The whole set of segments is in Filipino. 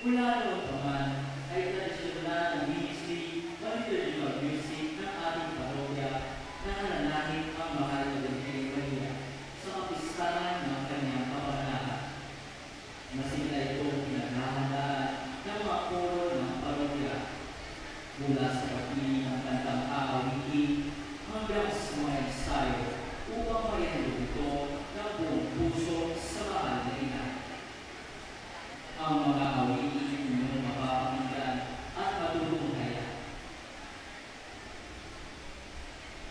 Mula noon pa man ay tradisyonal na ministry o liturgical music ng ating parokya na nananahit ang mahal na Birheng Maria sa kapistahan ng kanyang kapanganakan. Masigla itong pinaghahandaan ng mga koro ng parokya mula sa pagpili ng kantang aawitin hanggang sa mga ensayo upang maihandog ito ng buong puso sa mahal na ina. Ang mga awitin inyong mapapakinggan at matutunghayan.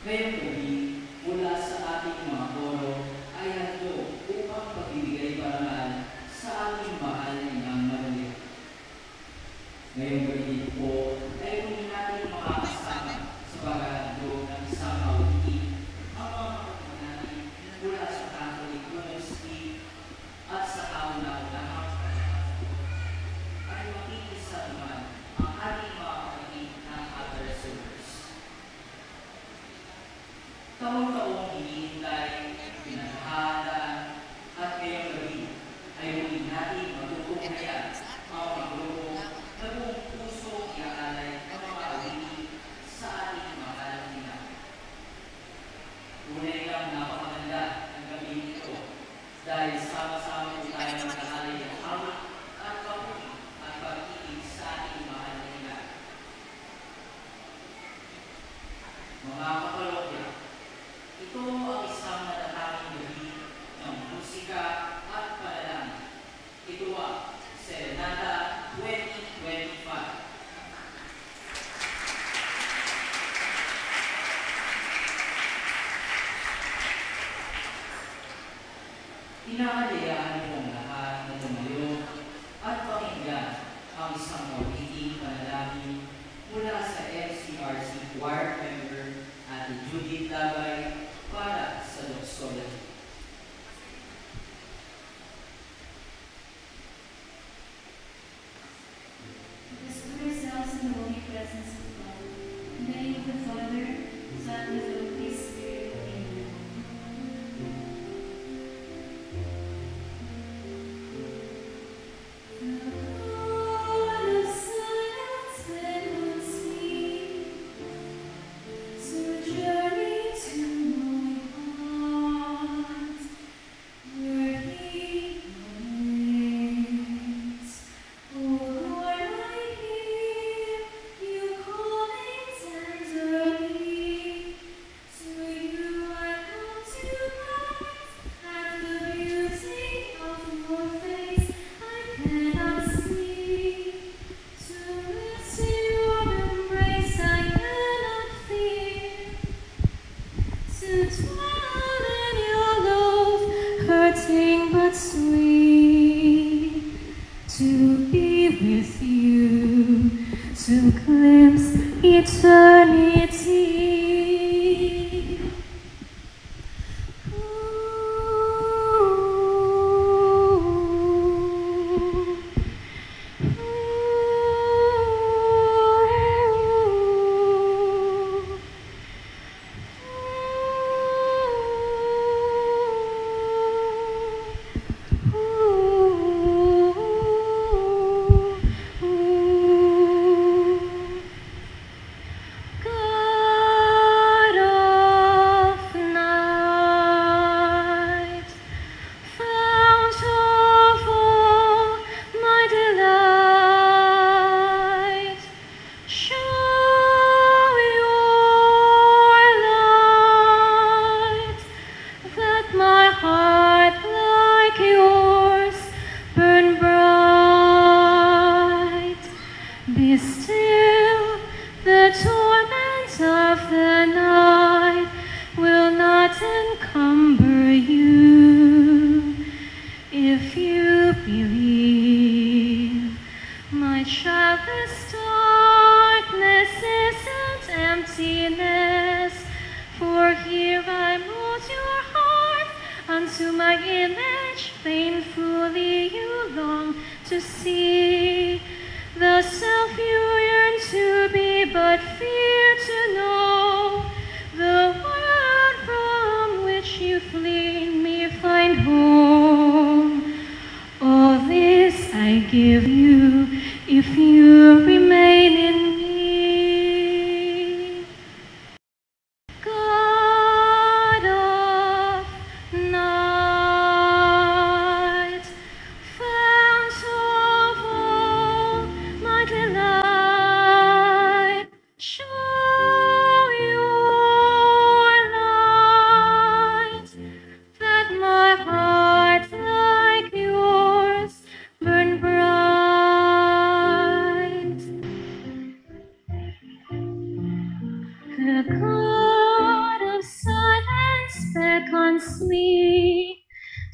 Ngayong gabi, mula sa ating mga koro ay handog upang pagbibigay parangal sa ating mahal na inang Maria. Ngayong gabi din po ay muli natin makakasama sa paghahandog ng isang awitin ang mga kapatid natin mula sa Catholic University at sa kauna-unahang ay makikisa naman ang ating mga kapatid ng other servers. Taon-taong hinihintay, pinaghahandaan, at ngayong gabi ay muli natin matutunghayan ang mga grupo na buong puso iaalay ang mga awitin sa ating mahal na ina. Tunay kang napakaganda ang gabi nito dahil sama-sama po tayo mag-aalay ng awit at papuri at pag-ibig sa ating mahal na ina. Mga kaparokya, ito ang isang natatanging gabi ng musika at panalangin. Ito ang Serenata 2025. Inaalayaan po ang lahat na tumayo at pakinggan ang isang mawiting panalangin mula sa FCRC choir member Ate Judith Labay para sa doxology. Let's put ourselves in the holy presence of God. In the name of the Father, Son, and the Holy Spirit. Amen. But sweet to be with you, to glimpse eternity. To my image, painfully you long to see the self you yearn to be, but fear to know the world from which you flee. Me find home. All this I give. with you if you remain in me. God of night, fount of all my delight, show your light, that my heart like yours burn bright. The God of silence beckons me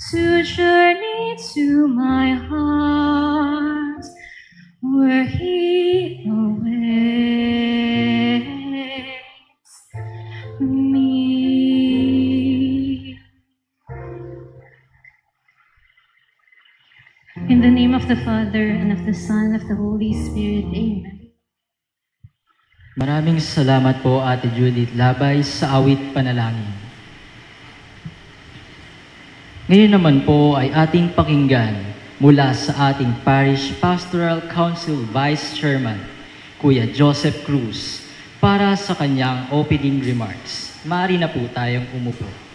to journey to my heart, where He awaits me. In the name of the Father, and of the Son, and of the Holy Spirit. Amen. Maraming salamat po Ate Judith Labay sa awit panalangin. Ngayon naman po ay ating pakinggan mula sa ating Parish Pastoral Council Vice Chairman, Kuya Joseph Cruz, para sa kanyang opening remarks. Maaari na po tayong umupo.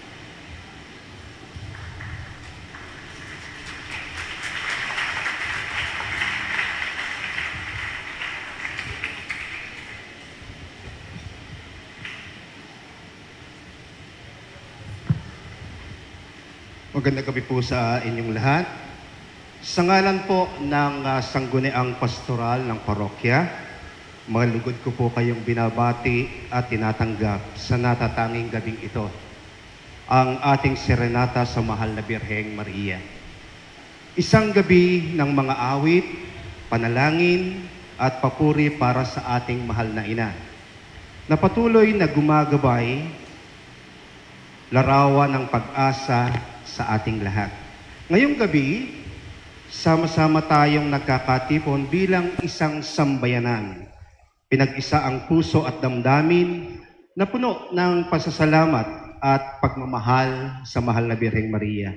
Magandang gabi po sa inyong lahat. Sa ngalan po ng Sangguniang Pastoral ng Parokya, malugod ko po kayong binabati at tinatanggap sa natatanging gabing ito, ang ating serenata sa Mahal na Birheng Maria. Isang gabi ng mga awit, panalangin at papuri para sa ating mahal na ina, na patuloy na gumagabay, larawan ng pag-asa sa ating lahat. Ngayong gabi, sama-sama tayong nagkakatipon bilang isang sambayanan. Pinag-isa ang puso at damdamin na puno ng pasasalamat at pagmamahal sa Mahal na Birheng Maria.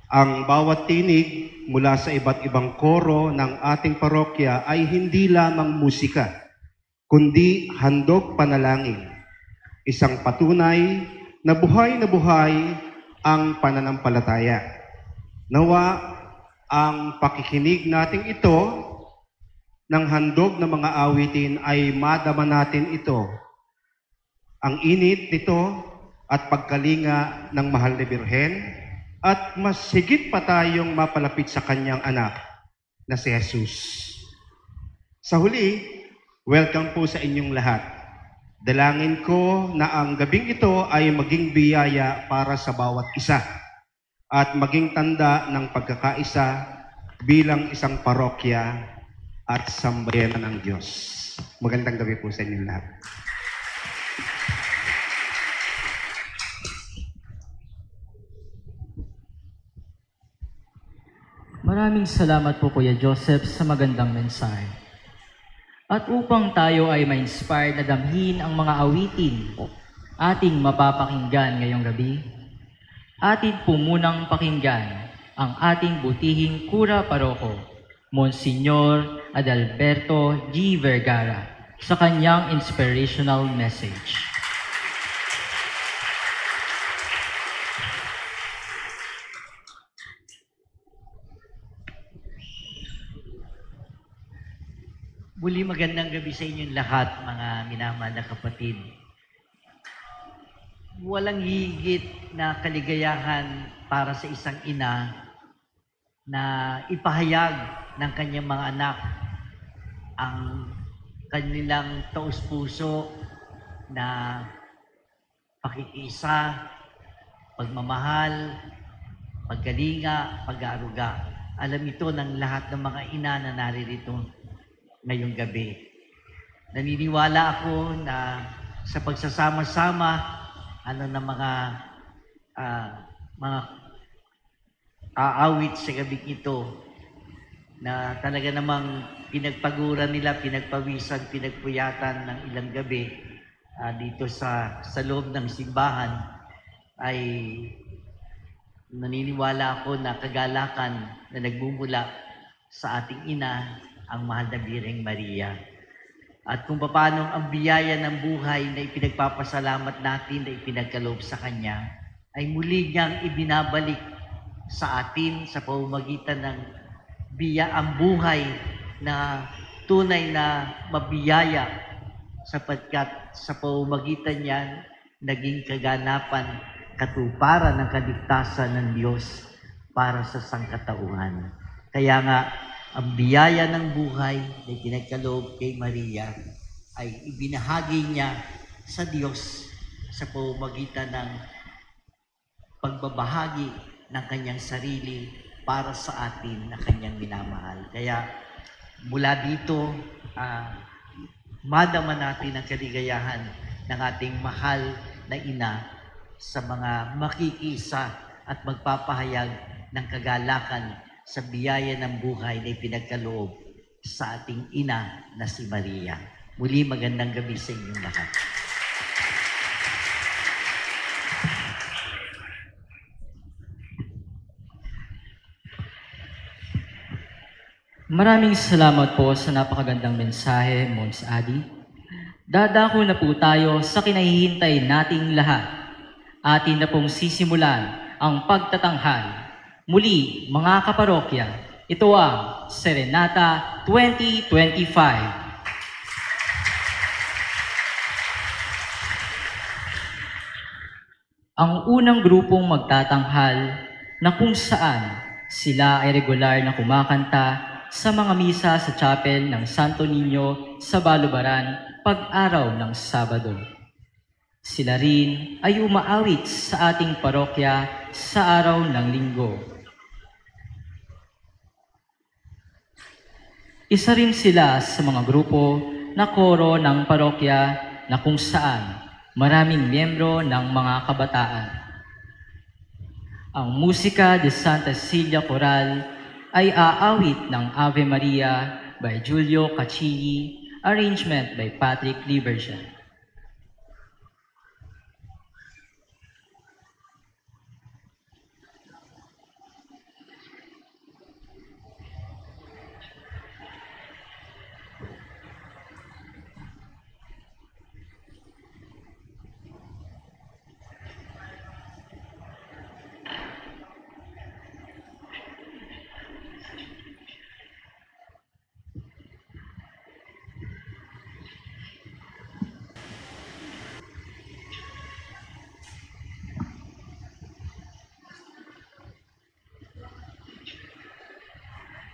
Ang bawat tinig mula sa iba't ibang koro ng ating parokya ay hindi lamang musika, kundi handog panalangin. Isang patunay na buhay ang pananampalataya. Nawa ang pakikinig nating ito ng handog na mga awitin ay madama natin ito, ang init nito at pagkalinga ng Mahal na Birhen, at mas higit pa tayong mapalapit sa kanyang anak na si Jesus. Sa huli, welcome po sa inyong lahat. Dalangin ko na ang gabing ito ay maging biyaya para sa bawat isa at maging tanda ng pagkakaisa bilang isang parokya at sambayanan ng Diyos. Magandang gabi po sa inyong lahat. Maraming salamat po Kuya Joseph sa magandang mensahe. At upang tayo ay ma-inspire na damhin ang mga awitin ating mapapakinggan ngayong gabi, atin po munang pakinggan ang ating butihing Kura Paroko, Monsignor Adalberto G. Vergara, sa kanyang inspirational message. Muli magandang gabi sa inyong lahat, mga minamahal na kapatid. Walang higit na kaligayahan para sa isang ina na ipahayag ng kanyang mga anak ang kanilang taus-puso na pakikisa, pagmamahal, pagkalinga, pag-aaruga. Alam ito ng lahat ng mga ina na naririto ngayong gabi. Naniniwala ako na sa pagsasama-sama ng mga aawit sa gabing ito na talaga namang pinagpaguran nila, pinagpawisan, pinagpuyatan ng ilang gabi dito sa loob ng simbahan, ay naniniwala ako na kagalakan na nagmumula sa ating ina, ang mahal na Birheng Maria. At kung paano ang biyaya ng buhay na ipinagpapasalamat natin na ipinagkaloob sa Kanya, ay muli niyang ibinabalik sa atin sa pamamagitan ng ang buhay na tunay na mabiyaya, sapagkat sa pamamagitan niyan, naging kaganapan, katuparan ng kaligtasan ng Diyos para sa sangkatauhan. Kaya nga, ang biyaya ng buhay na pinagkaloob kay Maria ay ibinahagi niya sa Diyos sa pamamagitan ng pagbabahagi ng kanyang sarili para sa atin na kanyang minamahal. Kaya mula dito, madama natin ang kaligayahan ng ating mahal na ina sa mga makikisa at magpapahayag ng kagalakan sa biyaya ng buhay na ipinagkaloob sa ating ina na si Maria. Muli, magandang gabi sa inyong lahat. Maraming salamat po sa napakagandang mensahe, Mons Adi. Dadako na po tayo sa kinahihintay nating lahat. Atin na pong sisimulan ang pagtatanghal. Muli, mga kaparokya, ito ang Serenata 2025. Ang unang grupong magtatanghal na kung saan sila ay regular na kumakanta sa mga misa sa chapel ng Santo Niño sa Balubaran pag-araw ng Sabado. Sila rin ay umaawit sa ating parokya sa araw ng Linggo. Isa rin sila sa mga grupo na koro ng parokya na kung saan maraming miyembro ng mga kabataan. Ang musika de Santa Cecilia Coral ay aawit ng Ave Maria by Giulio Caccini, arrangement by Patrick Liberjan.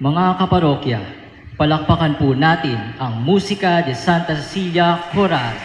Mga kaparokya, palakpakan po natin ang musika de Santa Cecilia Coral.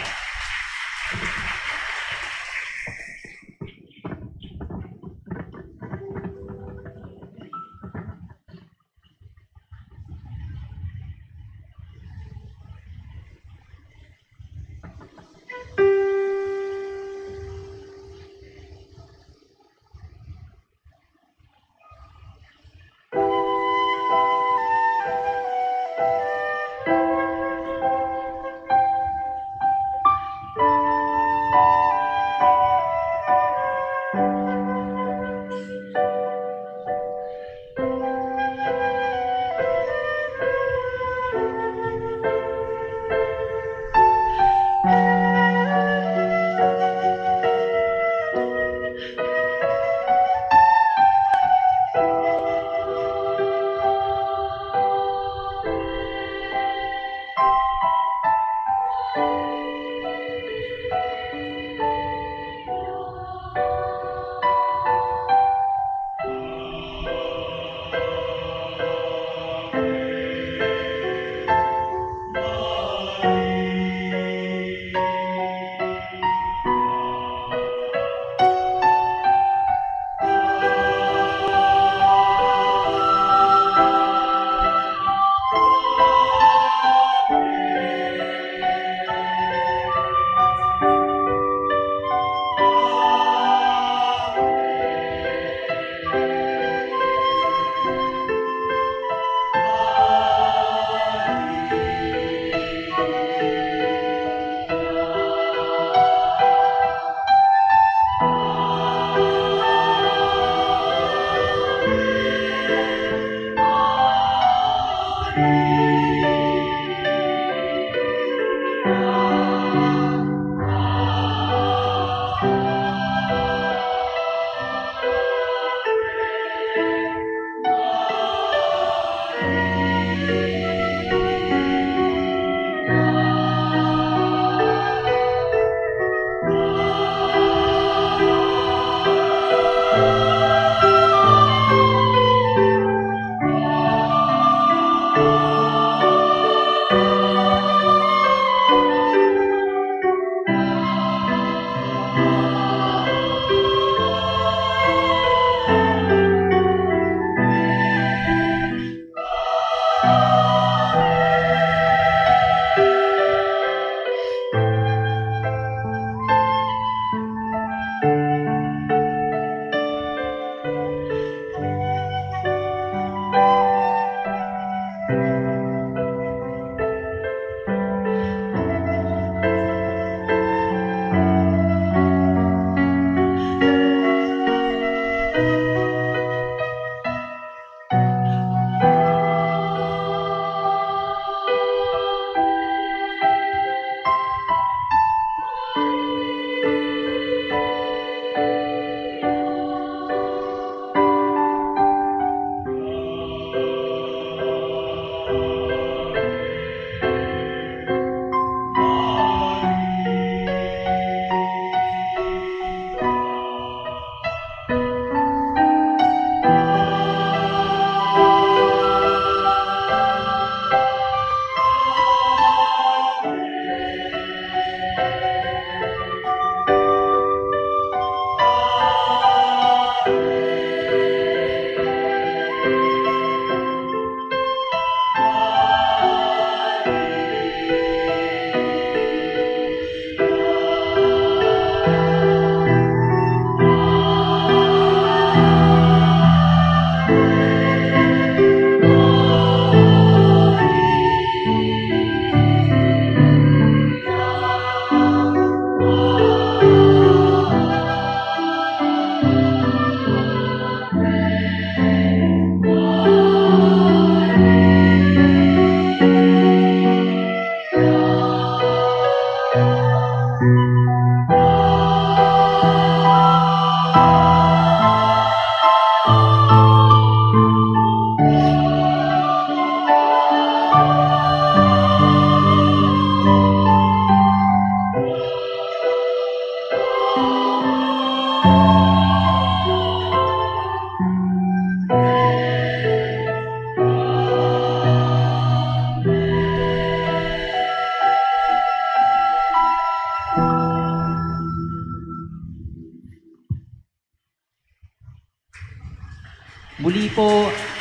Muli po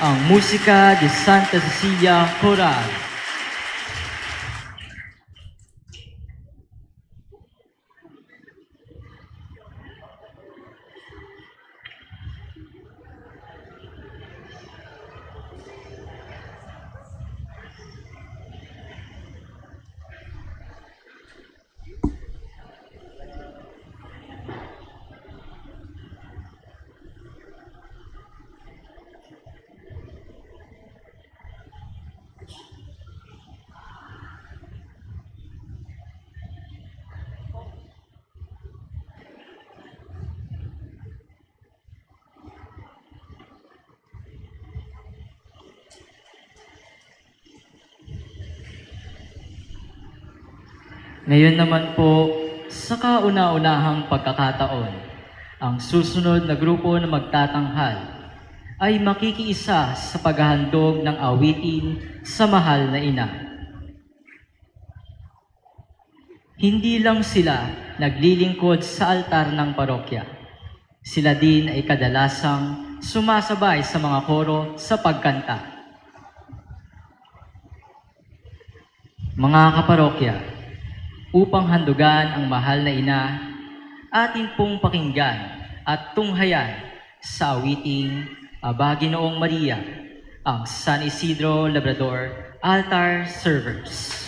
ang Musika de Santa Cecilia Choral. Ngayon naman po, sa kauna-unahang pagkakataon, ang susunod na grupo na magtatanghal ay makikiisa sa paghahandog ng awitin sa mahal na ina. Hindi lang sila naglilingkod sa altar ng parokya. Sila din ay kadalasang sumasabay sa mga koro sa pagkanta. Mga kaparokya, upang handugan ang mahal na ina, atin pong pakinggan at tunghayan sa awiting Aba Ginoong Maria, ang San Isidro Labrador Altar Servers.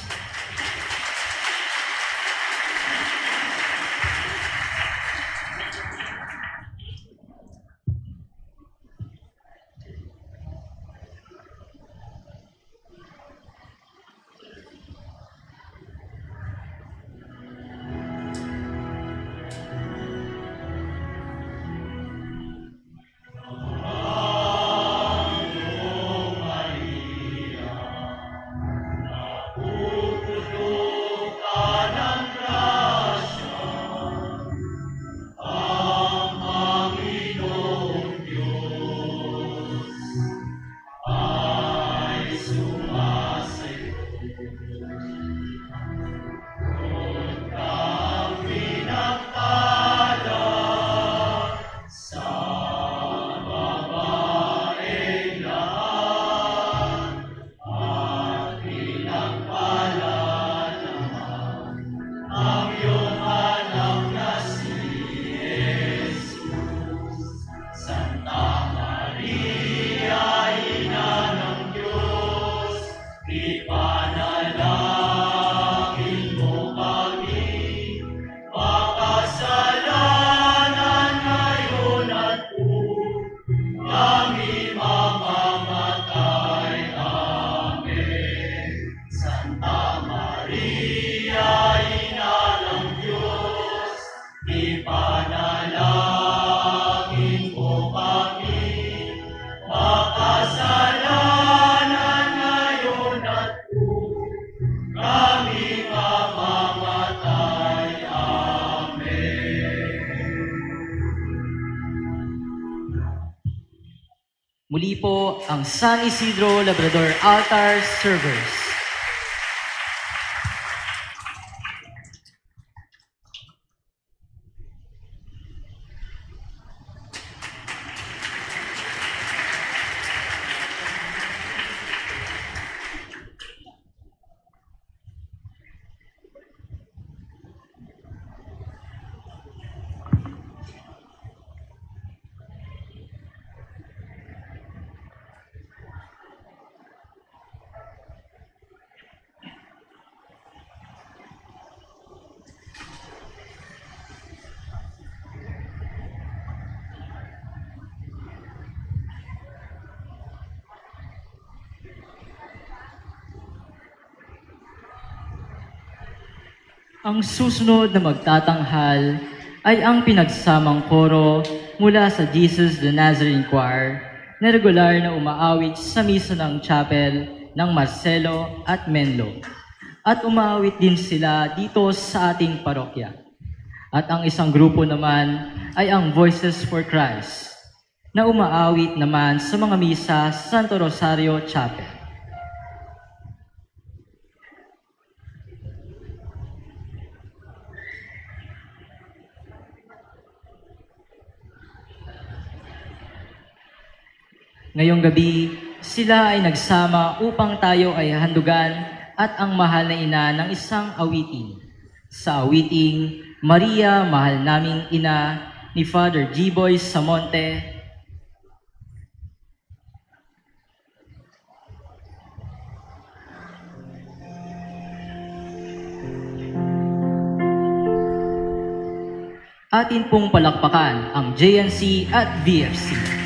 Ipanalangin mo kami, makasalanan ngayon at kung kami mamamatay. Amen. Santa Maria, Ina ng Diyos, ipanalangin mo kami, makasalanan ngayon at kung kami mamamatay. Amen. Muli po ang San Isidro Labrador Altar Servers. Ang susunod na magtatanghal ay ang pinagsamang koro mula sa Jesus the Nazarene Choir na regular na umaawit sa misa ng chapel ng Marcelo at Menlo. At umaawit din sila dito sa ating parokya. At ang isang grupo naman ay ang Voices for Christ na umaawit naman sa mga misa sa Santo Rosario Chapel. Ngayong gabi, sila ay nagsama upang tayo ay handugan at ang mahal na ina ng isang awitin. Sa awiting, Maria, mahal naming ina, ni Father G-Boy Samonte, atin pong palakpakan ang JNC at VFC.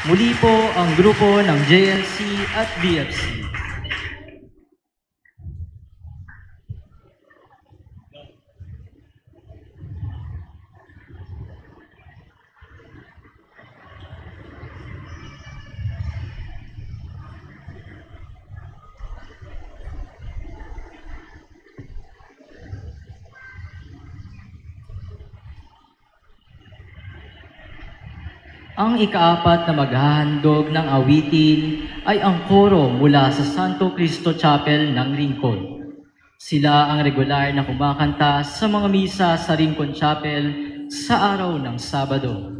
Muli po ang grupo ng JLC at BFC. Ang ikaapat na maghahandog ng awitin ay ang koro mula sa Santo Cristo Chapel ng Rincon. Sila ang regular na kumakanta sa mga misa sa Rincon Chapel sa araw ng Sabado.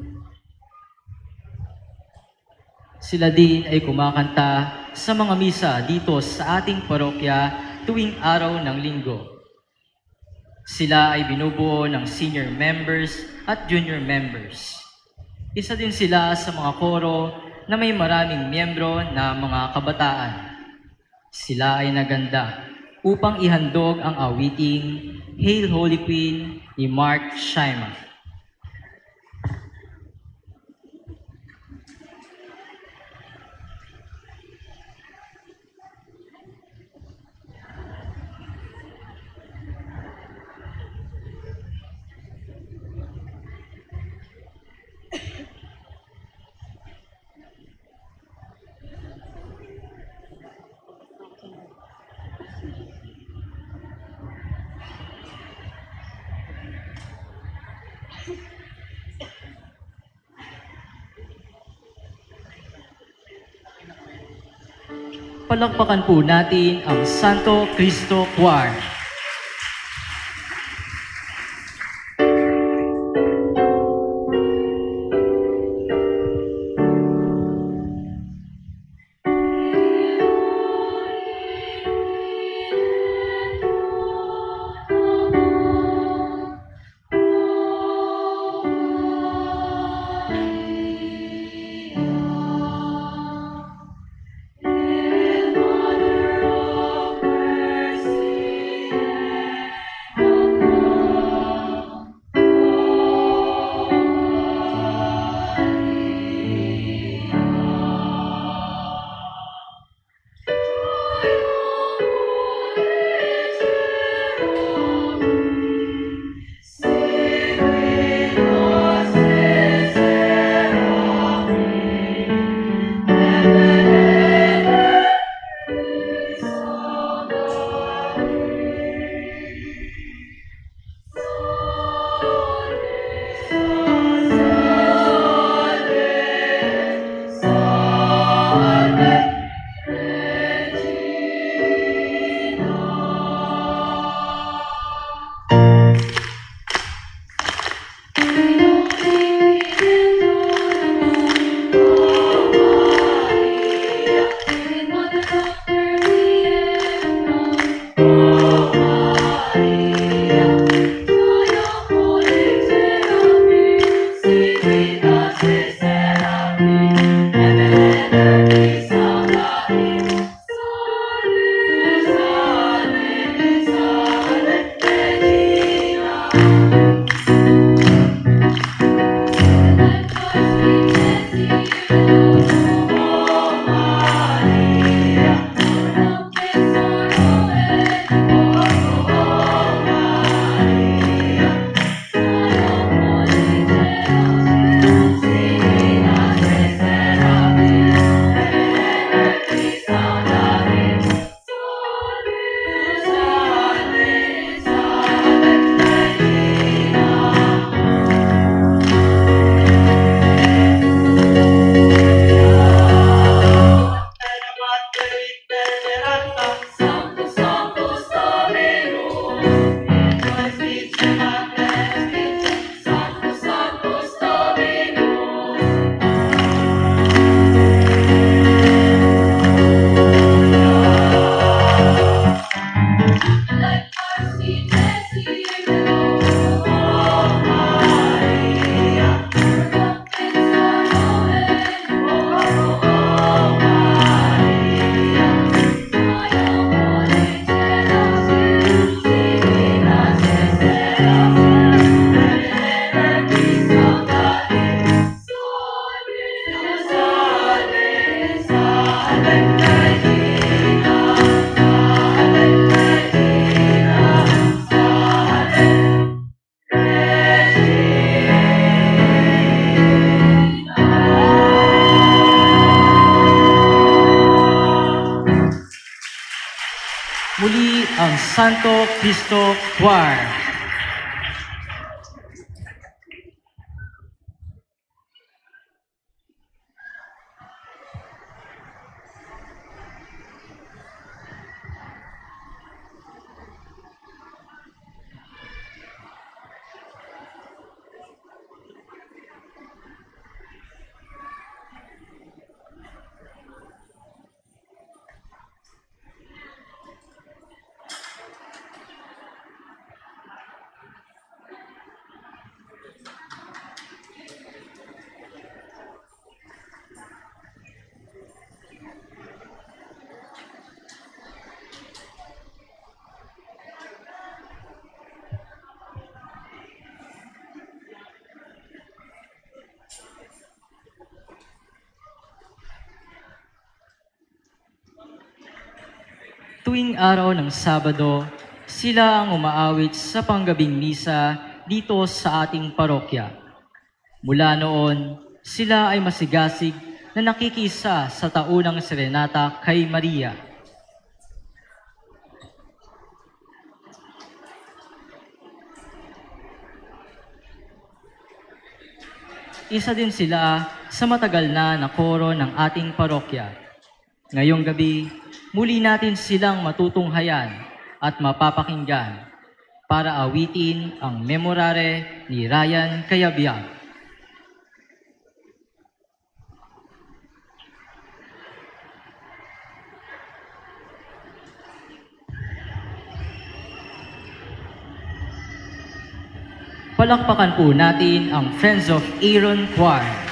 Sila din ay kumakanta sa mga misa dito sa ating parokya tuwing araw ng Linggo. Sila ay binubuo ng senior members at junior members. Isa din sila sa mga koro na may maraming miyembro na mga kabataan. Sila ay naganda upang ihandog ang awiting Hail Holy Queen ni Mark Scheimer. Palakpakan po natin ang Santo Cristo Choir. Mercy. muli ang Santo Cristo Choir. Tuwing araw ng Sabado, sila ang umaawit sa panggabing misa dito sa ating parokya. Mula noon, sila ay masigasig na nakikisa sa taunang serenata kay Maria. Isa din sila sa matagal na koro ng ating parokya. Ngayong gabi, muli natin silang matutunghayan at mapapakinggan para awitin ang memorare ni Ryan Cayabyab. Palakpakan po natin ang Friends of Aaron Choir.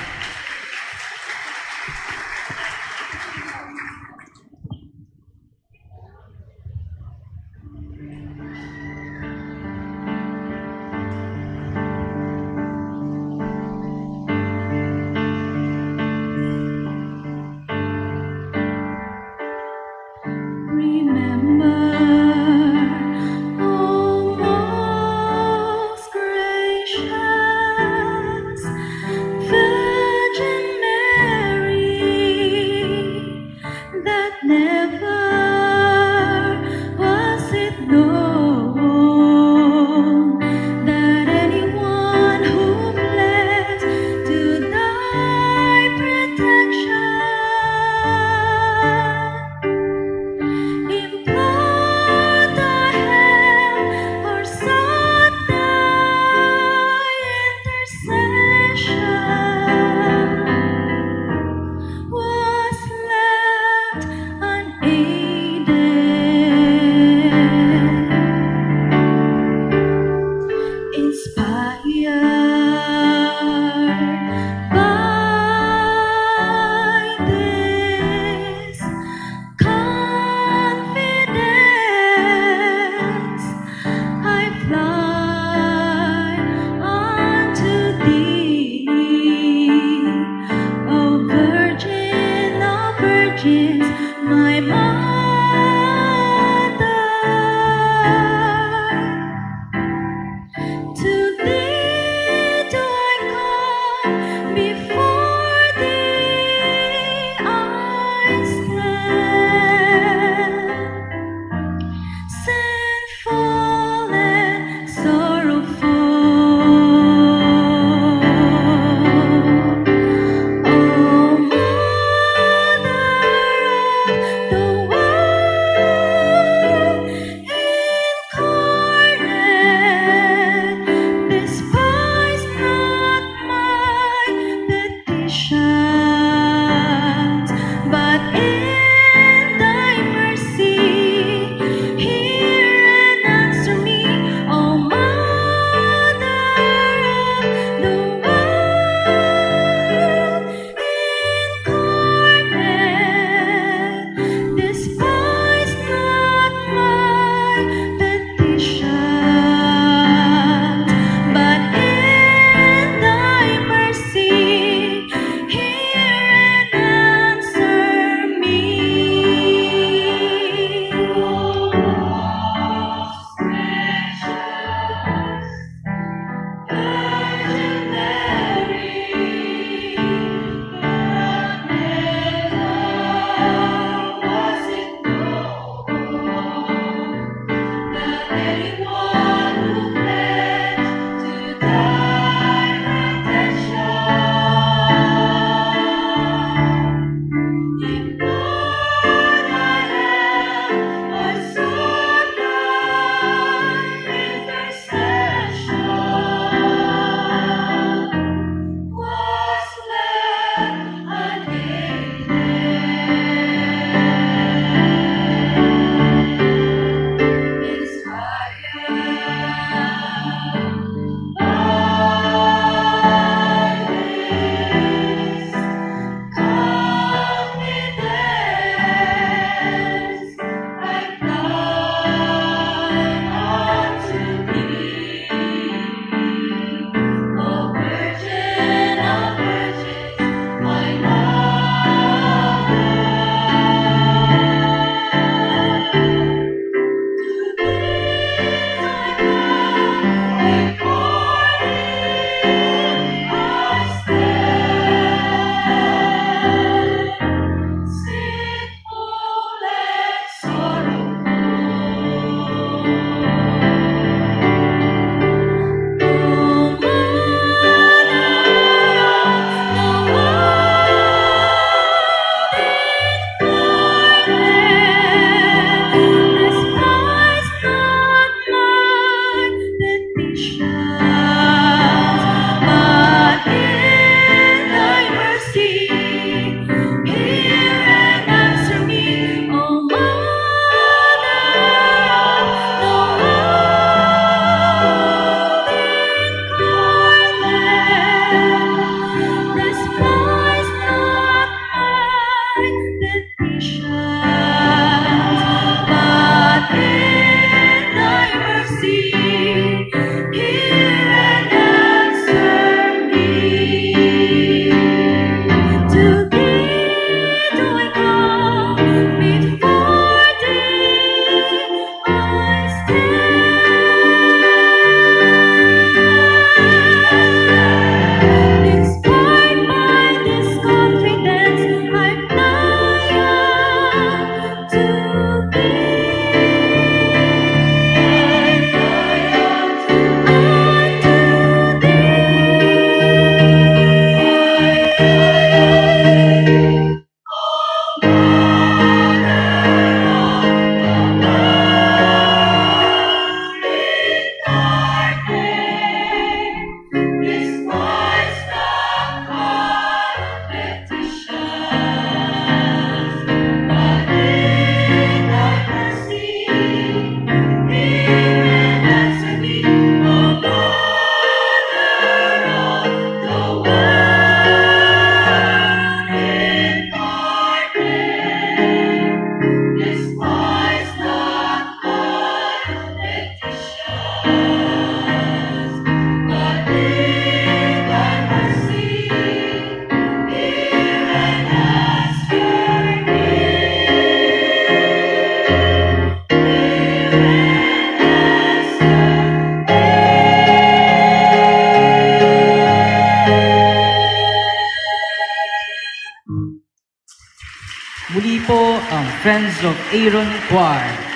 Muli po ang Friends of Aaron Choir.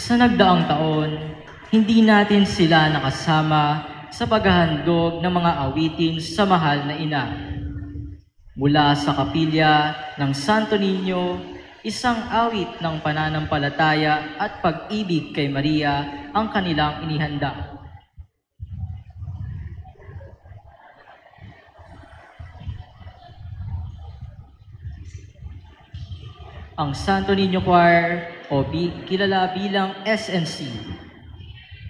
Sa nagdaang taon, hindi natin sila nakasama sa paghahandog ng mga awitin sa mahal na ina. Mula sa kapilya ng Santo Niño, isang awit ng pananampalataya at pag-ibig kay Maria ang kanilang inihanda. Ang Santo Niño Choir o kilala bilang SNC.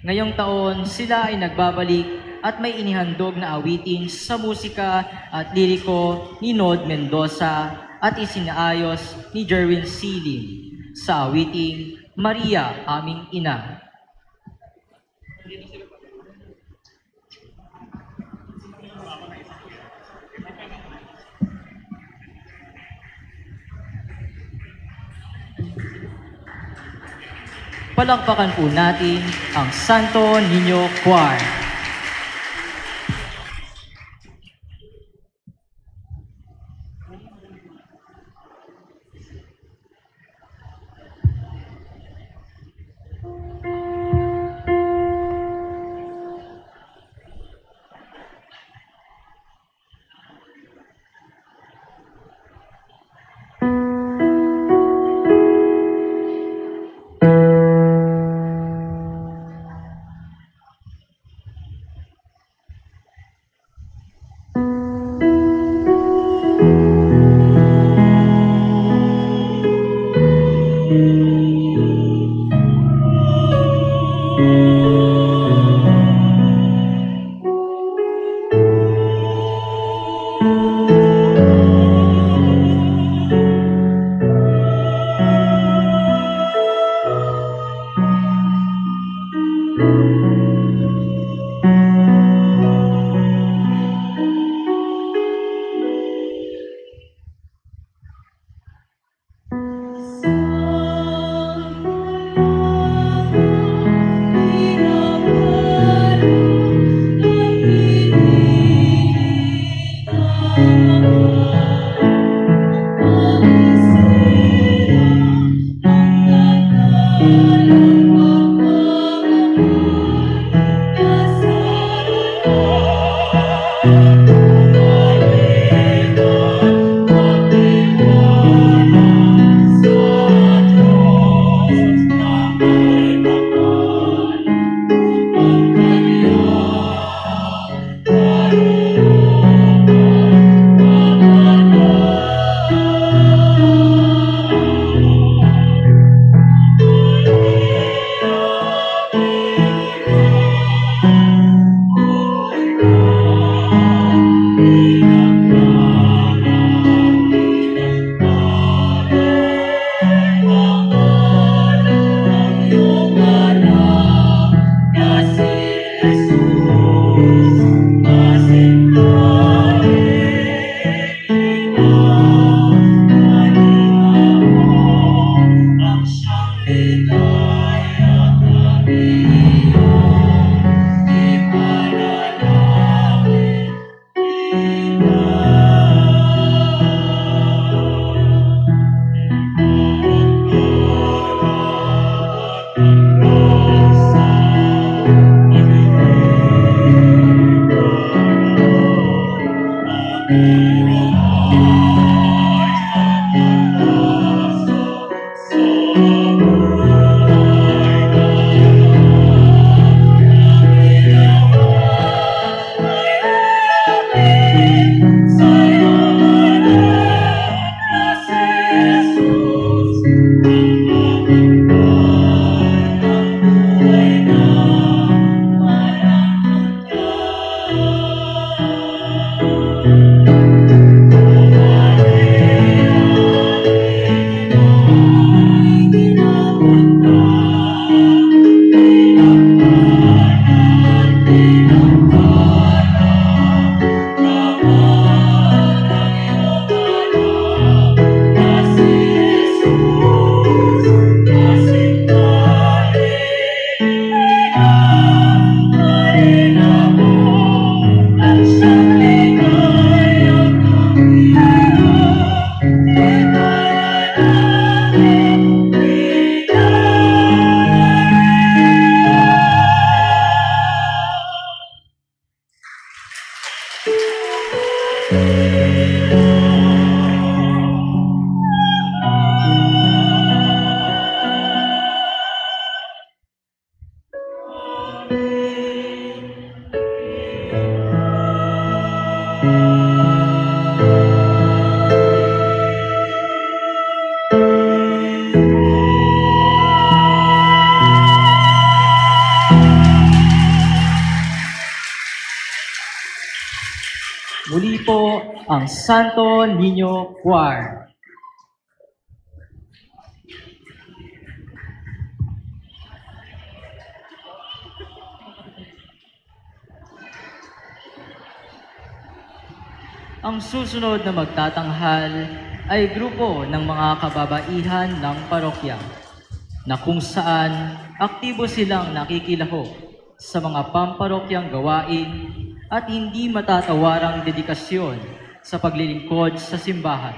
Ngayong taon, sila ay nagbabalik at may inihandog na awitin sa musika at liriko ni Nod Mendoza at isinaayos ni Jerwin Silim sa awiting Maria, Aming Ina. Palakpakan po natin ang Santo Niño Choir. ang Santo Niño Choir. Ang susunod na magtatanghal ay grupo ng mga kababaihan ng parokya na kung saan aktibo silang nakikilahok sa mga pamparokyang gawain at hindi matatawarang dedikasyon sa paglilingkod sa simbahan.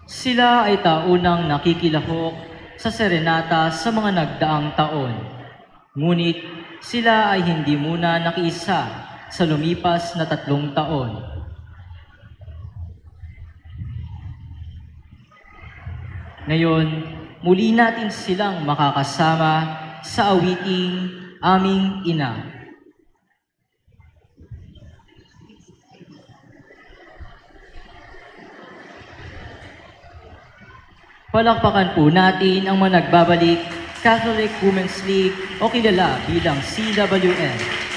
Sila ay taunang nakikilahok sa serenata sa mga nagdaang taon. Ngunit sila ay hindi muna nakiisa sa lumipas na 3 taon. Ngayon, muli natin silang makakasama sa awiting Aming Ina. Palakpakan po natin ang mga nagbabalik Catholic Women's League o kilala bilang CWN.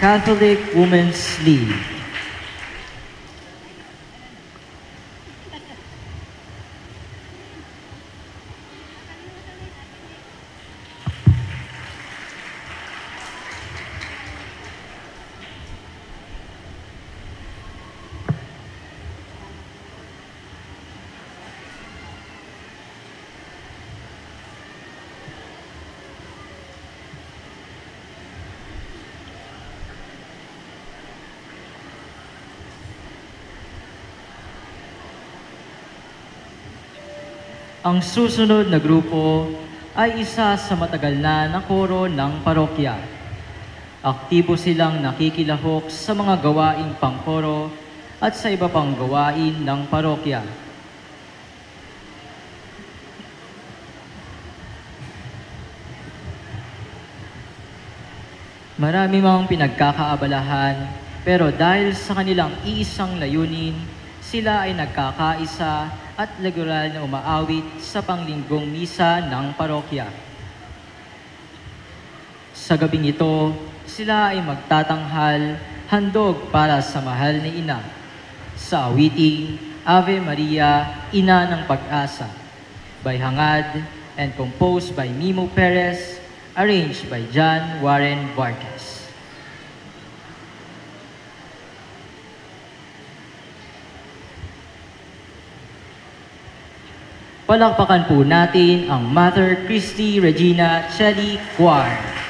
Catholic Women's League. Ang susunod na grupo ay isa sa matagal na koro ng parokya. Aktibo silang nakikilahok sa mga gawaing pangkoro at sa iba pang gawain ng parokya. Marami mang pinagkakaabalahan, pero dahil sa kanilang iisang layunin, sila ay nagkakaisa at regular na umaawit sa panglinggong misa ng parokya. Sa gabing ito, sila ay magtatanghal, handog para sa mahal na ina, sa awiting Ave Maria, Ina ng Pag-asa, by hangad and composed by Mimo Perez, arranged by John Warren Vargas. Palakpakan po natin ang Mother Christy Regina Chelly Choir.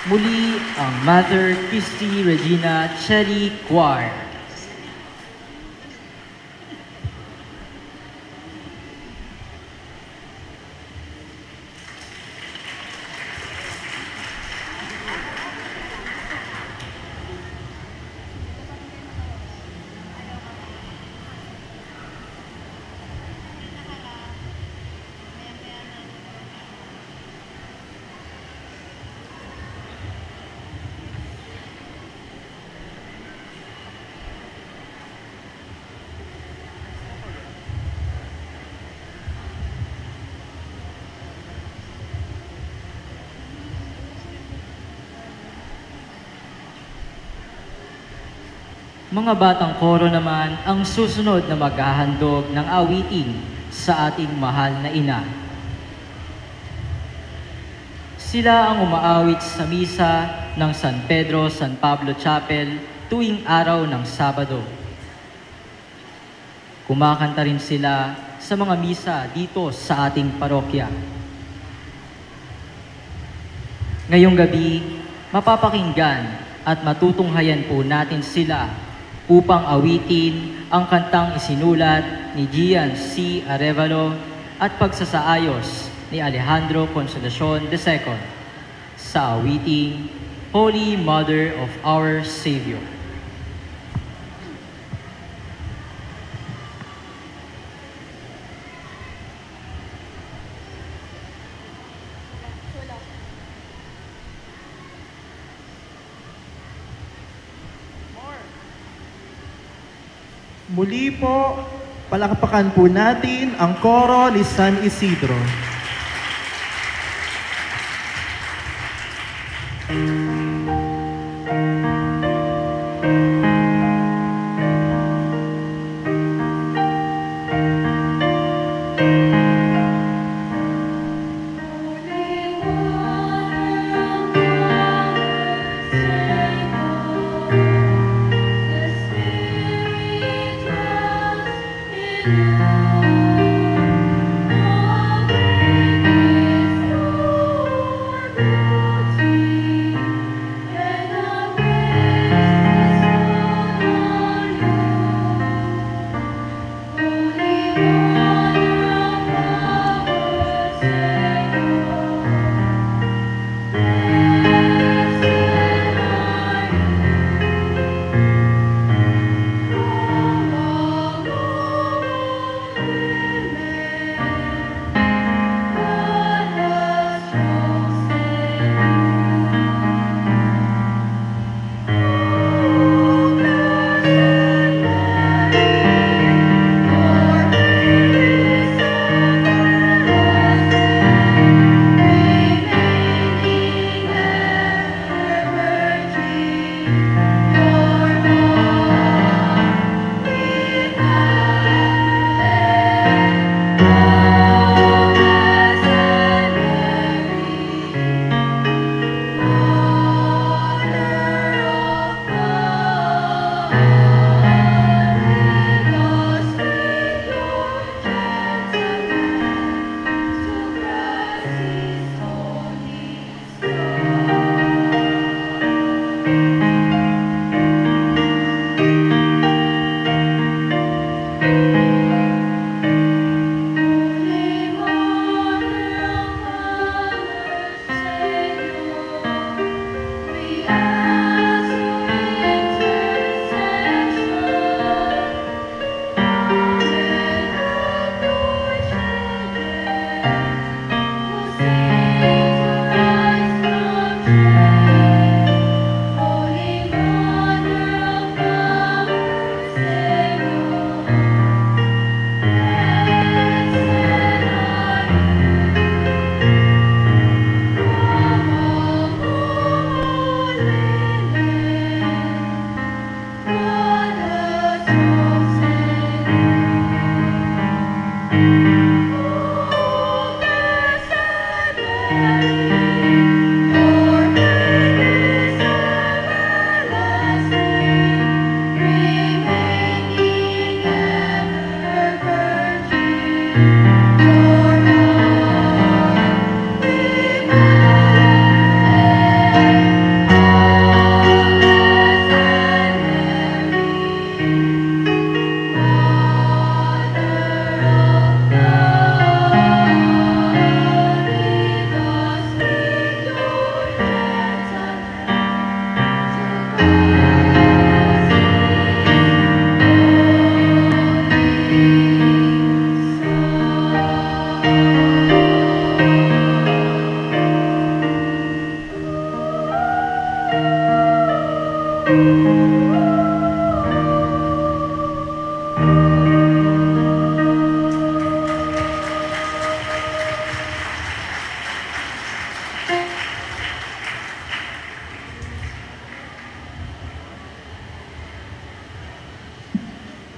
Muli ang Mother Christy Regina Cherry Choir. Mga batang koro naman ang susunod na maghahandog ng awitin sa ating mahal na ina. Sila ang umaawit sa misa ng San Pedro San Pablo Chapel tuwing araw ng Sabado. Kumakanta rin sila sa mga misa dito sa ating parokya. Ngayong gabi, mapapakinggan at matutunghayan po natin sila upang awitin ang kantang isinulat ni Gian C. Arevalo at pagsasaayos ni Alejandro Consolacion II sa awiting Holy Mother of Our Savior. Muli po, palakpakan po natin ang koro ni San Isidro.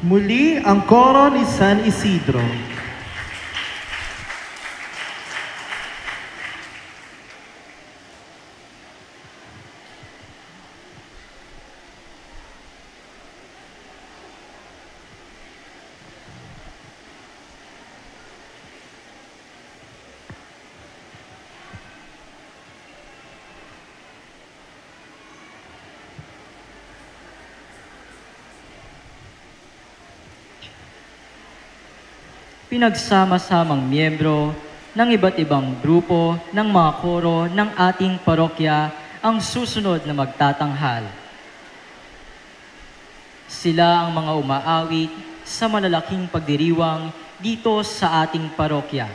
Muli ang koro ni San Isidro. Pinagsama-samang miyembro ng iba't ibang grupo ng mga koro ng ating parokya ang susunod na magtatanghal. Sila ang mga umaawit sa malalaking pagdiriwang dito sa ating parokya.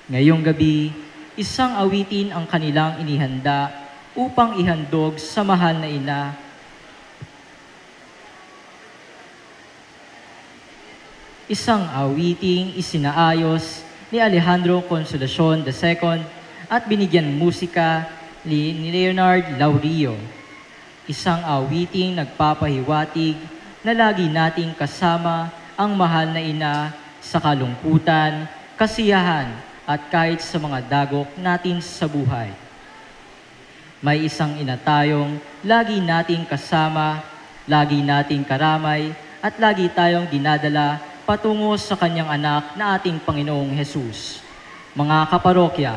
Ngayong gabi, isang awitin ang kanilang inihanda upang ihandog sa mahal na ina. Isang awiting isinaayos ni Alejandro Consolacion II at binigyan musika ni Leonard Laurio. Isang awiting nagpapahiwatig na lagi nating kasama ang mahal na ina sa kalungkutan, kasiyahan at kahit sa mga dagok natin sa buhay. May isang ina tayong lagi nating kasama, lagi nating karamay at lagi tayong dinadala patungo sa kanyang anak na ating Panginoong Hesus. Mga kaparokya,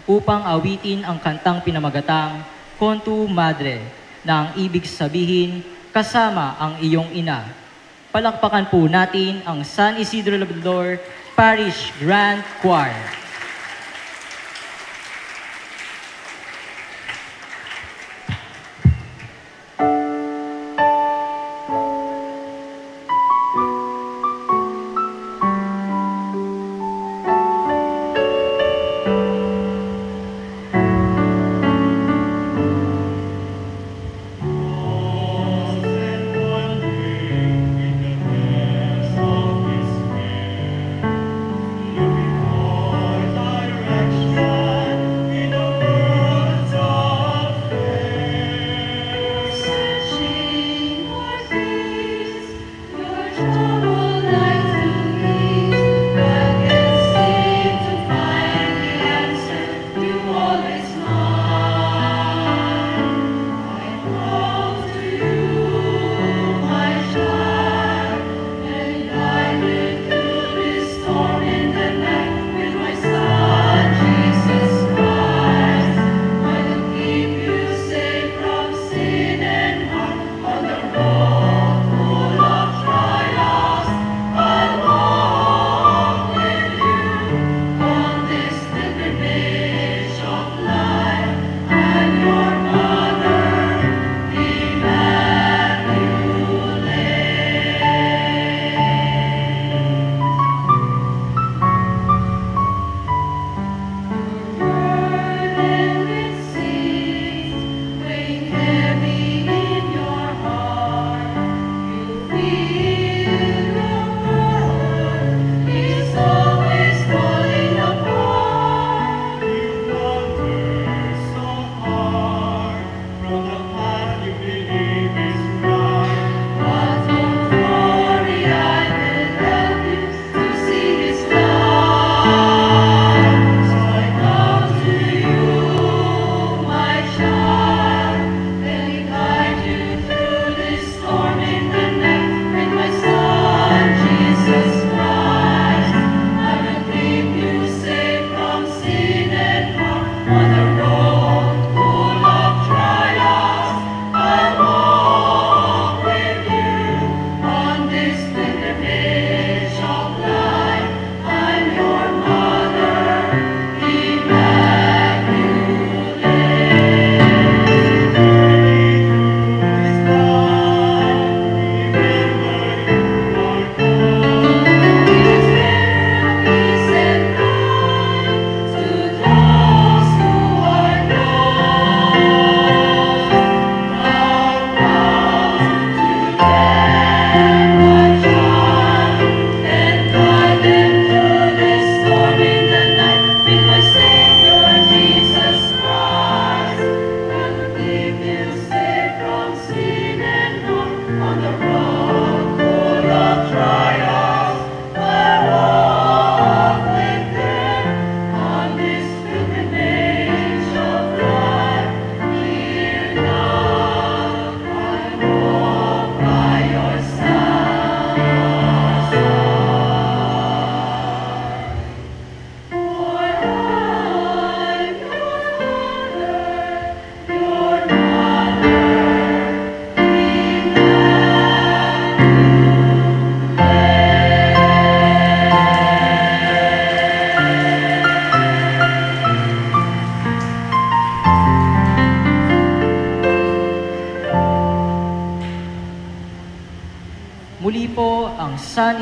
upang awitin ang kantang pinamagatang Contu Madre na ang ibig sabihin kasama ang iyong ina. Palakpakan po natin ang San Isidro Labrador Parish Grand Choir. Looking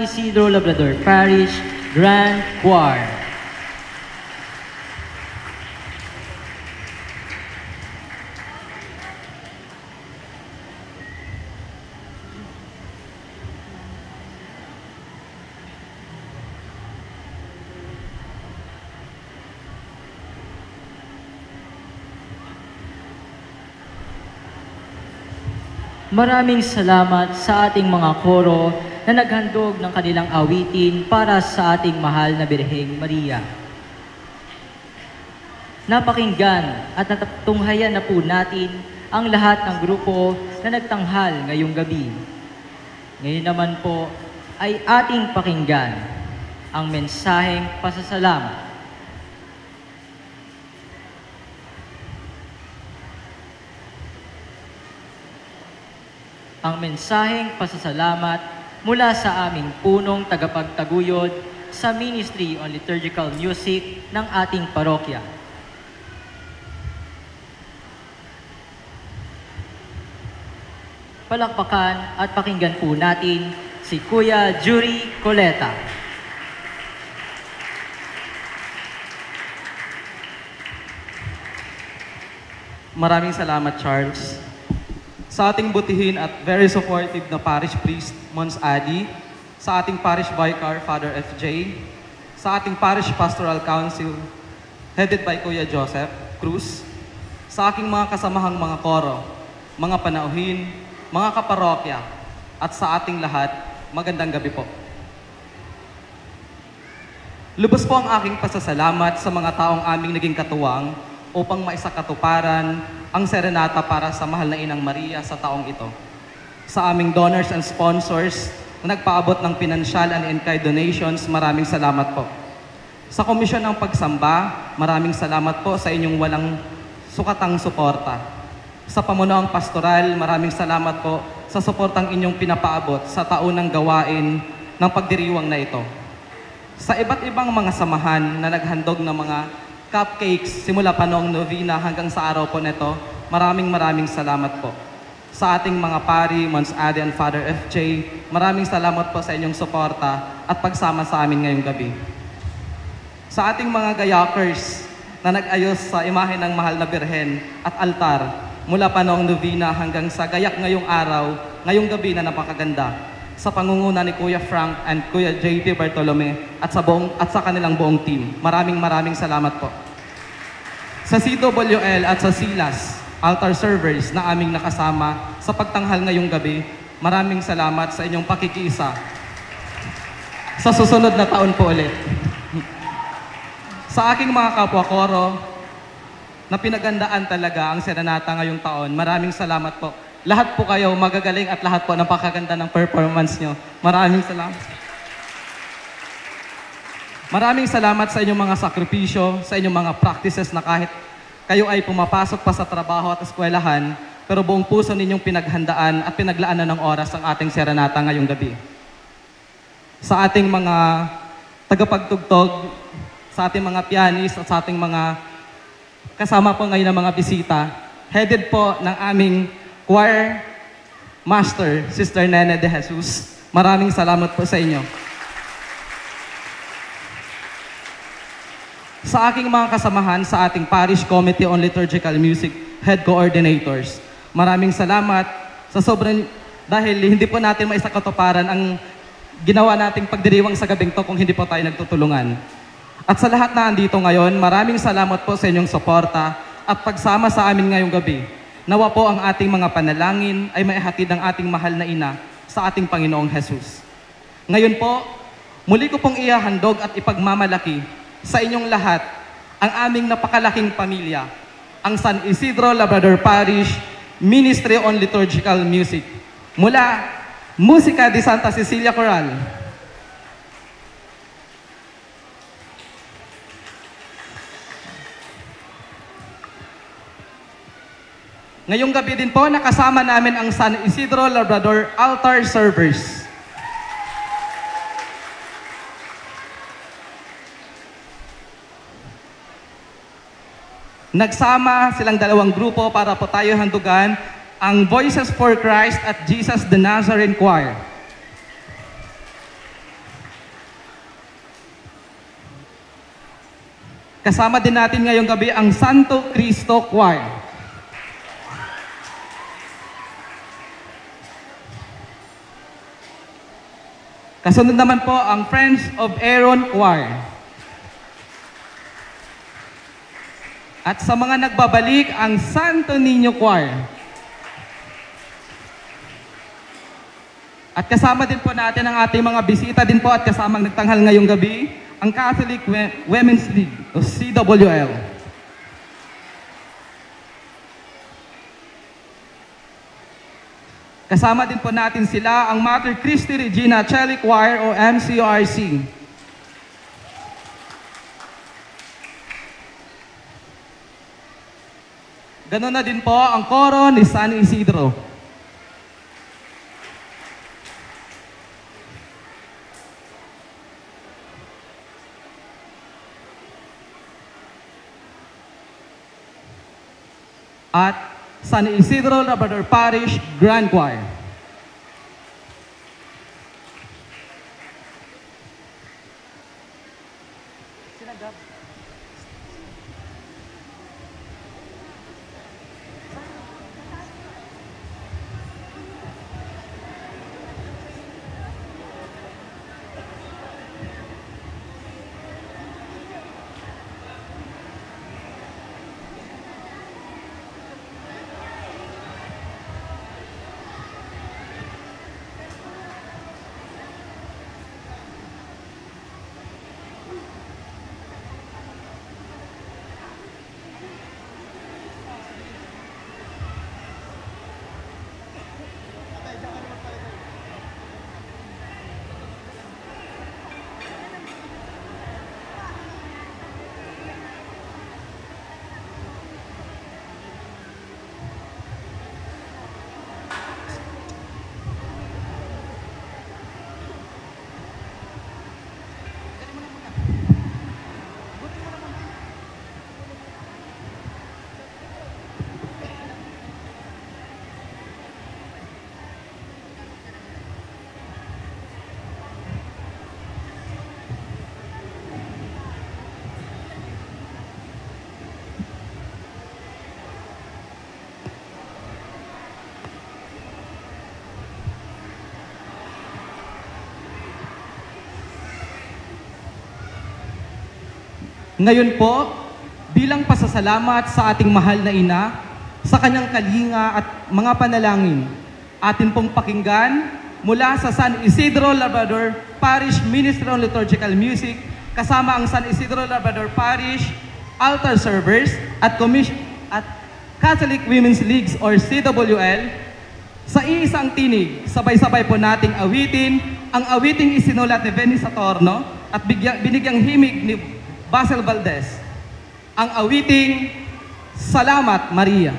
Isidro Labrador Parish Grand Choir. Maraming salamat sa ating mga koro na naghandog ng kanilang awitin para sa ating mahal na Birheng Maria. Napakinggan at natunghayan na po natin ang lahat ng grupo na nagtanghal ngayong gabi. Ngayon naman po ay ating pakinggan ang mensaheng pasasalamat. Ang mensaheng pasasalamat mula sa aming punong tagapagtaguyod sa Ministry on Liturgical Music ng ating parokya. Palakpakan at pakinggan po natin si Kuya Jury Coleta. Maraming salamat, Charles. Sa ating butihin at very supportive na parish priest, Mons Adi, sa ating parish vicar, Father FJ, sa ating parish pastoral council, headed by Kuya Joseph Cruz, sa aking mga kasamahang mga koro, mga panauhin, mga kaparokya, at sa ating lahat, magandang gabi po. Lubos po ang aking pasasalamat sa mga taong aming naging katuwang upang maisakatuparan ang serenata para sa mahal na Inang Maria sa taong ito. Sa aming donors and sponsors na nagpaabot ng pinansyal and in-kind donations, maraming salamat po. Sa komisyon ng pagsamba, maraming salamat po sa inyong walang sukatang suporta. Sa pamunuang pastoral, maraming salamat po sa suportang inyong pinapaabot sa taunang gawain ng pagdiriwang na ito. Sa iba't ibang mga samahan na naghandog ng mga cupcakes simula pa noong novena hanggang sa araw po nito, maraming salamat po. Sa ating mga pari, Mons Adi and Father FJ, maraming salamat po sa inyong suporta at pagsama sa amin ngayong gabi. Sa ating mga gayakers na nag-ayos sa imahe ng mahal na Birhen at altar, mula pa noong novena hanggang sa gayak ngayong araw, ngayong gabi na napakaganda, sa pangunguna ni Kuya Frank and Kuya JP Bartolome at sa kanilang buong team. Maraming salamat po. Sa CWL at sa Silas, altar servers na aming nakasama sa pagtanghal ngayong gabi, maraming salamat sa inyong pakikiisa. Sa susunod na taon po ulit. Sa aking mga kapwa-koro na pinagandaan talaga ang serenata ngayong taon, maraming salamat po. Lahat po kayo magagaling at lahat po napakaganda ng performance nyo. Maraming salamat. Maraming salamat sa inyong mga sakripisyo, sa inyong mga practices na kahit kayo ay pumapasok pa sa trabaho at eskwelahan, pero buong puso ninyong pinaghandaan at pinaglaanan ng oras ang ating serenata ngayong gabi. Sa ating mga tagapagtugtog, sa ating mga pianist at sa ating mga kasama po ngayon ng mga bisita, headed po ng aming choir master, Sister Nene de Jesus. Maraming salamat po sa inyo. Sa aking mga kasamahan sa ating Parish Committee on Liturgical Music Head Coordinators, maraming salamat sa sobrang, dahil hindi po natin maisakatuparan ang ginawa nating pagdiriwang sa gabing to kung hindi po tayo nagtutulungan. At sa lahat na andito ngayon, maraming salamat po sa inyong suporta at pagsama sa amin ngayong gabi. Nawa po ang ating mga panalangin ay maihatid ang ating mahal na ina sa ating Panginoong Jesus. Ngayon po, muli ko pong ihahandog at ipagmamalaki sa inyong lahat ang aming napakalaking pamilya, ang San Isidro Labrador Parish Ministry on Liturgical Music. Mula Musika de Santa Cecilia Coral, ngayong gabi din po, nakasama namin ang San Isidro Labrador Altar Servers. Nagsama silang dalawang grupo para po tayo handugan ang Voices for Christ at Jesus the Nazarene Choir. Kasama din natin ngayong gabi ang Santo Cristo Choir. Kasunod naman po ang Friends of Aaron Choir. At sa mga nagbabalik, ang Santo Niño Choir. At kasama din po natin ang ating mga bisita din po at kasamang nagtanghal ngayong gabi, ang Catholic Women's League o CWL. Kasama din po natin sila ang Mater Christi Regina Celli Choir o MCRC. Ganon na din po ang koro ni San Isidro. At San Isidro Labrador Parish Grand Choir. Ngayon po, bilang pasasalamat sa ating mahal na ina, sa kanyang kalinga at mga panalangin, atin pong pakinggan mula sa San Isidro Labrador Parish Ministry of Liturgical Music, kasama ang San Isidro Labrador Parish Altar Servers at Catholic Women's Leagues or CWL, sa iisang tinig, sabay-sabay po nating awitin ang awiting isinulat ni Benny Satorno at binigyang himig ni Basil Valdez, ang awiting Salamat Maria.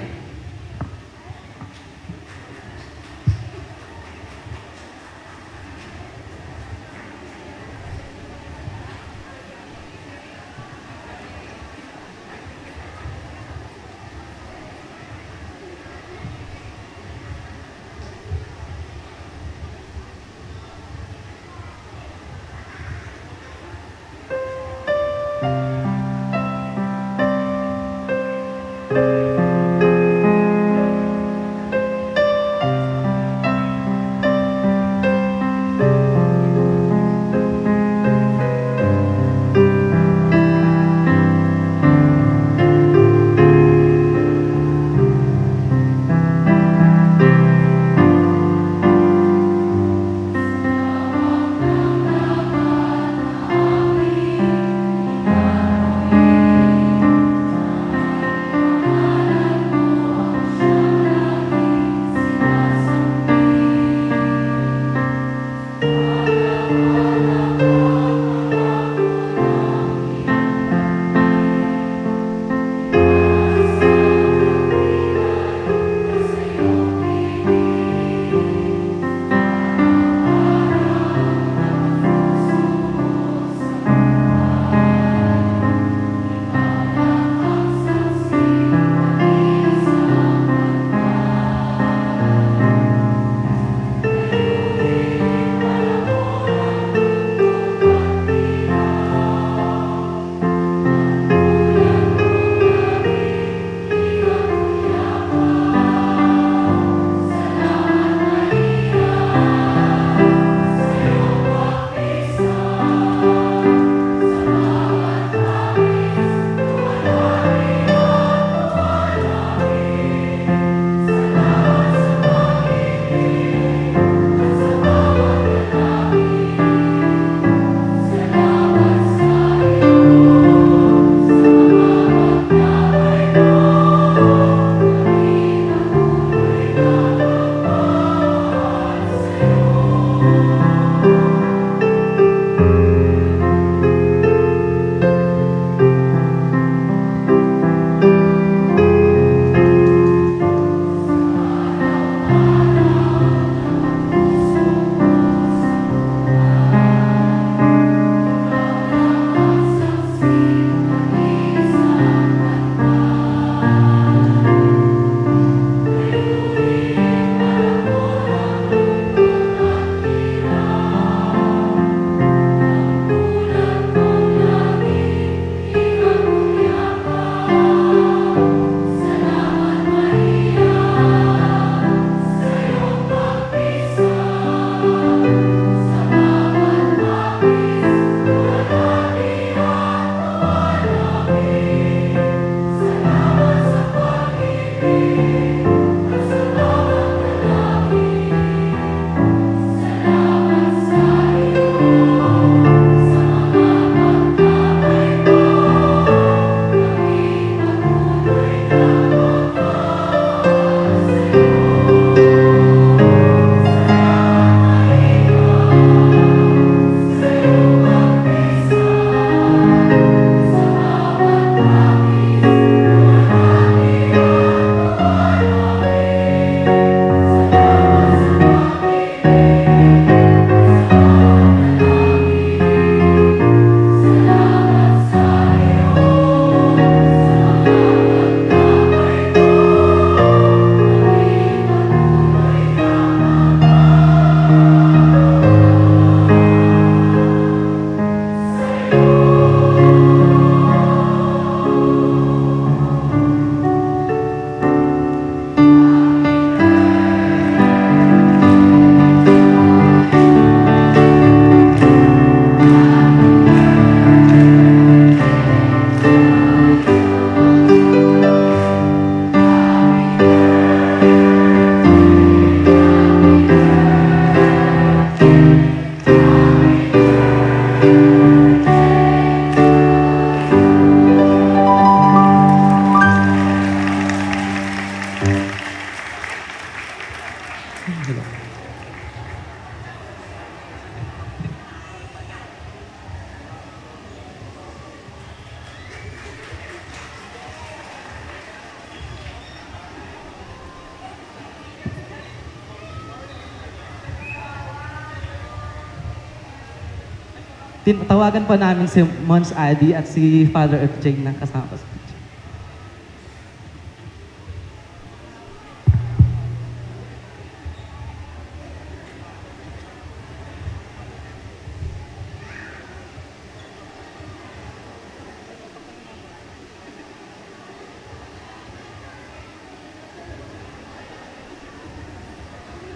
Tawagan pa namin si Mons Adi at si Father FJ na kasama pa sa picture.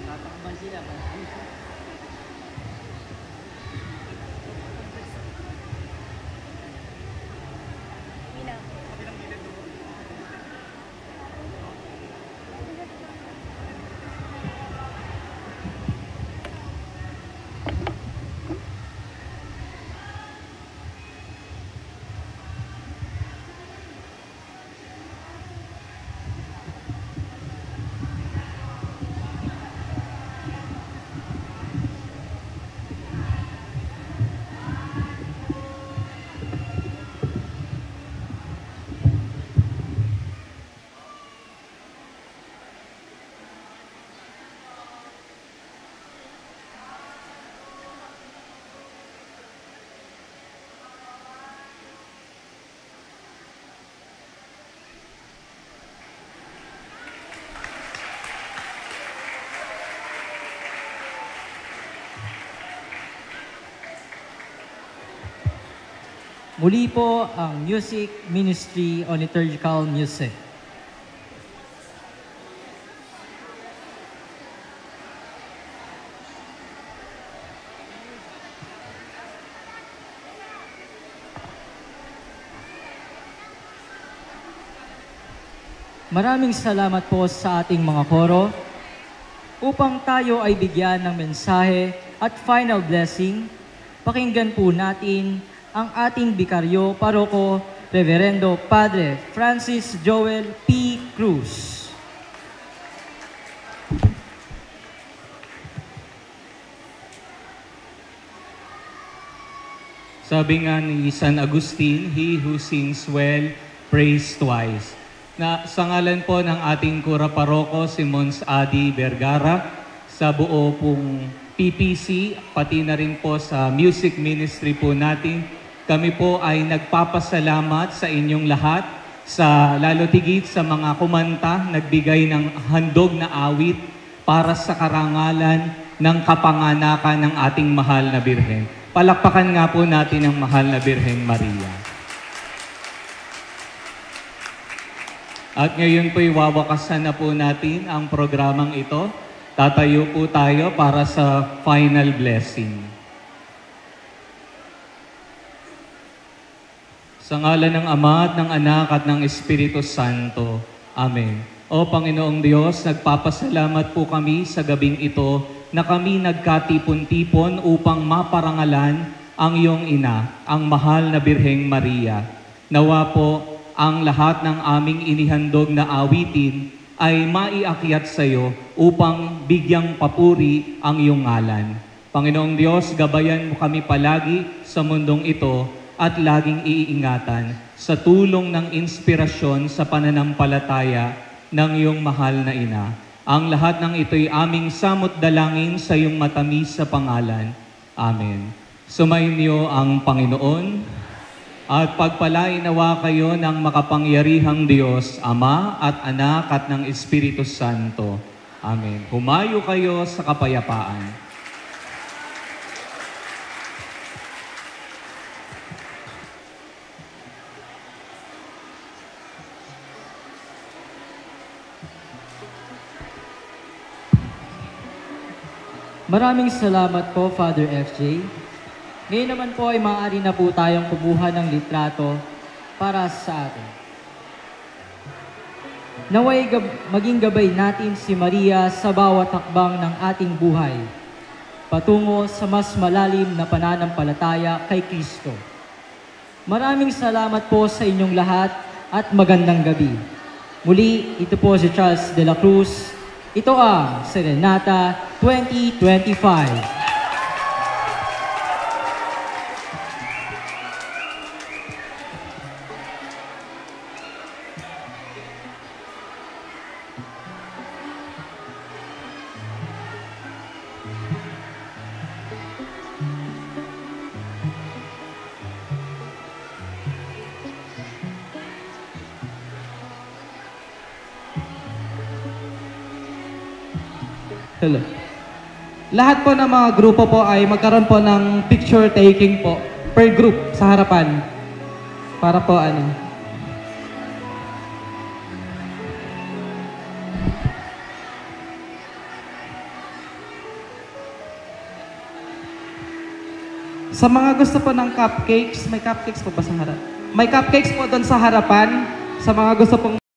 Tatakban sila. Muli po ang Music Ministry on Liturgical Music. Maraming salamat po sa ating mga koro upang tayo ay bigyan ng mensahe at final blessing. Pakinggan po natin ang ating bikaryo paroko, Reverendo Padre Francis Joel P. Cruz. Sabi nga ni San Agustin, he who sings well, prays twice. Na sa ngalan po ng ating kura paroko, si Mons Adi Vergara, sa buo pong PPC, pati na rin po sa music ministry po natin, kami po ay nagpapasalamat sa inyong lahat, sa lalo tigit sa mga kumanta, nagbigay ng handog na awit para sa karangalan ng kapanganakan ng ating mahal na Birhen. Palakpakan nga po natin ang mahal na Birheng Maria. At ngayon po iwawakasan na po natin ang programang ito. Tatayo po tayo para sa final blessing. Sa ngalan ng Ama at ng Anak at ng Espiritu Santo. Amen. O Panginoong Diyos, nagpapasalamat po kami sa gabing ito na kami nagkatipon-tipon upang maparangalan ang iyong ina, ang mahal na Birheng Maria. Nawa po ang lahat ng aming inihandog na awitin ay maiakyat sa iyo upang bigyang papuri ang iyong ngalan. Panginoong Diyos, gabayan mo kami palagi sa mundong ito at laging iingatan sa tulong ng inspirasyon sa pananampalataya ng iyong mahal na ina. Ang lahat ng ito'y aming samot dalangin sa iyong matamis sa pangalan. Amen. Sumainyo ang Panginoon at pagpalain nawa kayo ng makapangyarihang Diyos, Ama at Anak at ng Espiritu Santo. Amen. Humayo kayo sa kapayapaan. Maraming salamat po, Father FJ. Ngayon naman po ay maaari na po tayong kumuha ng litrato para sa atin. Naway maging gabay natin si Maria sa bawat hakbang ng ating buhay, patungo sa mas malalim na pananampalataya kay Kristo. Maraming salamat po sa inyong lahat at magandang gabi. Muli, ito po si Charles de la Cruz. Ito ang Serenata 2025. Hello. Lahat po ng mga grupo po ay magkaroon po ng picture taking po per group sa harapan. Para po ano. Sa mga gusto po ng cupcakes, may cupcakes po ba sa harap? May cupcakes po doon sa harapan. Sa mga gusto pong